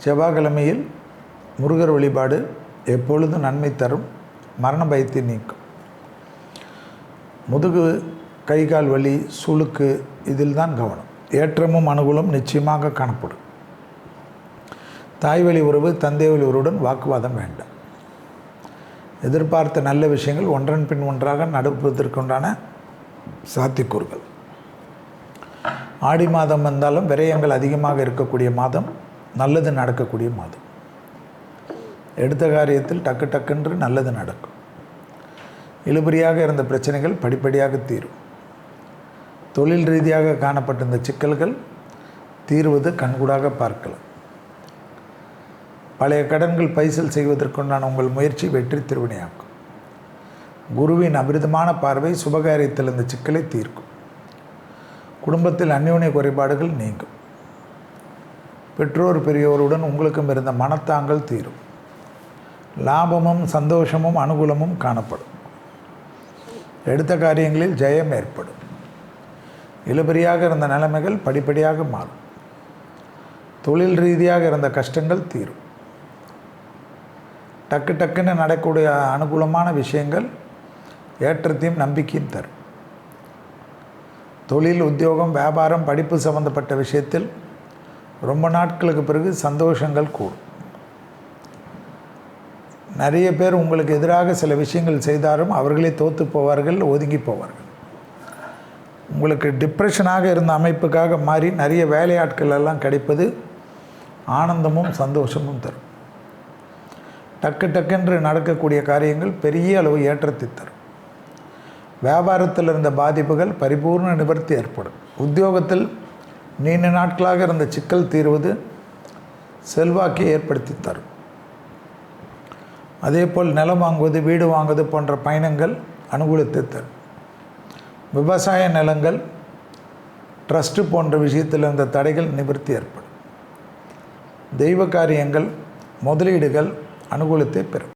செவ்வாய்க்கிழமையில் முருகர் வழிபாடு எப்பொழுதும் நன்மை தரும், மரண பயத்தை நீக்கும். முதுகு, கை கால் வலி, சுளுக்கு இதில் தான் கவனம். ஏற்றமும் அனுகூலம் நிச்சயமாக காணப்படும். தாய் வழி உறவு, தந்தை வழி உறவுடன் வாக்குவாதம் வேண்டாம். எதிர்பார்த்த நல்ல விஷயங்கள் ஒன்றன் பின் ஒன்றாக நடப்பதற்குண்டான சாத்தியக்கூறுகள். ஆடி மாதம் வந்தாலும் விரயங்கள் அதிகமாக இருக்கக்கூடிய மாதம், நல்லது நடக்கக்கூடிய மாதம். எடுத்த காரியத்தில் டக்கு டக்குன்று நல்லது நடக்கும். இழுபறியாக இருந்த பிரச்சனைகள் படிப்படியாக தீரும். தொழில் ரீதியாக காணப்பட்ட இந்த சிக்கல்கள் தீர்வது கண்கூடாக பார்க்கலாம். பழைய கடன்கள் பைசல் செய்வதற்குண்டான உங்கள் முயற்சி வெற்றி திருவினையாக்கும். குருவின் அபிரிதமான பார்வை சுபகாரியத்தில் இந்த சிக்கலை தீர்க்கும். குடும்பத்தில் அந்யோன்ய குறைபாடுகள் நீங்கும். பெற்றோர் பெரியோருடன் உங்களுக்கும் இருந்த மனத்தாங்கள் தீரும். லாபமும் சந்தோஷமும் அனுகூலமும் காணப்படும். எடுத்த காரியங்களில் ஜெயம் ஏற்படும். இழுபறியாக இருந்த நிலைமைகள் படிப்படியாக மாறும். தொழில் ரீதியாக இருந்த கஷ்டங்கள் தீரும். டக்கு டக்குன்னு நடக்கக்கூடிய அனுகூலமான விஷயங்கள் ஏற்றத்தையும் நம்பிக்கையும் தரும். தொழில், உத்தியோகம், வியாபாரம், படிப்பு சம்பந்தப்பட்ட விஷயத்தில் ரொம்ப நாட்களுக்கு பிறகு சந்தோஷங்கள் கூடும். நிறைய பேர் உங்களுக்கு எதிராக சில விஷயங்கள் செய்தாலும் அவர்களே தோற்று போவார்கள், ஒதுங்கி போவார்கள். உங்களுக்கு டிப்ரெஷனாக இருந்த அமைப்புக்காக மாறி நிறைய வேலையாட்கள் எல்லாம் கிடைப்பது ஆனந்தமும் சந்தோஷமும் தரும். டக்கு டக்கென்று நடக்கக்கூடிய காரியங்கள் பெரிய அளவு ஏற்றத்தை தரும். வியாபாரத்தில் இருந்த பாதிப்புகள் பரிபூர்ண நிவர்த்தி ஏற்படும். உத்தியோகத்தில் நீண்ட நாட்களாக இருந்த சிக்கல் தீர்வது செல்வாக்கை ஏற்படுத்தி தரும். அதேபோல் நிலம் வாங்குவது, வீடு வாங்குவது போன்ற பயணங்கள் அனுகூலத்தை தரும். விவசாய நிலங்கள், ட்ரஸ்ட்டு போன்ற விஷயத்தில் இருந்த தடைகள் நிவர்த்தி ஏற்படும். தெய்வ காரியங்கள், முதலீடுகள் அனுகூலத்தை பெறும்.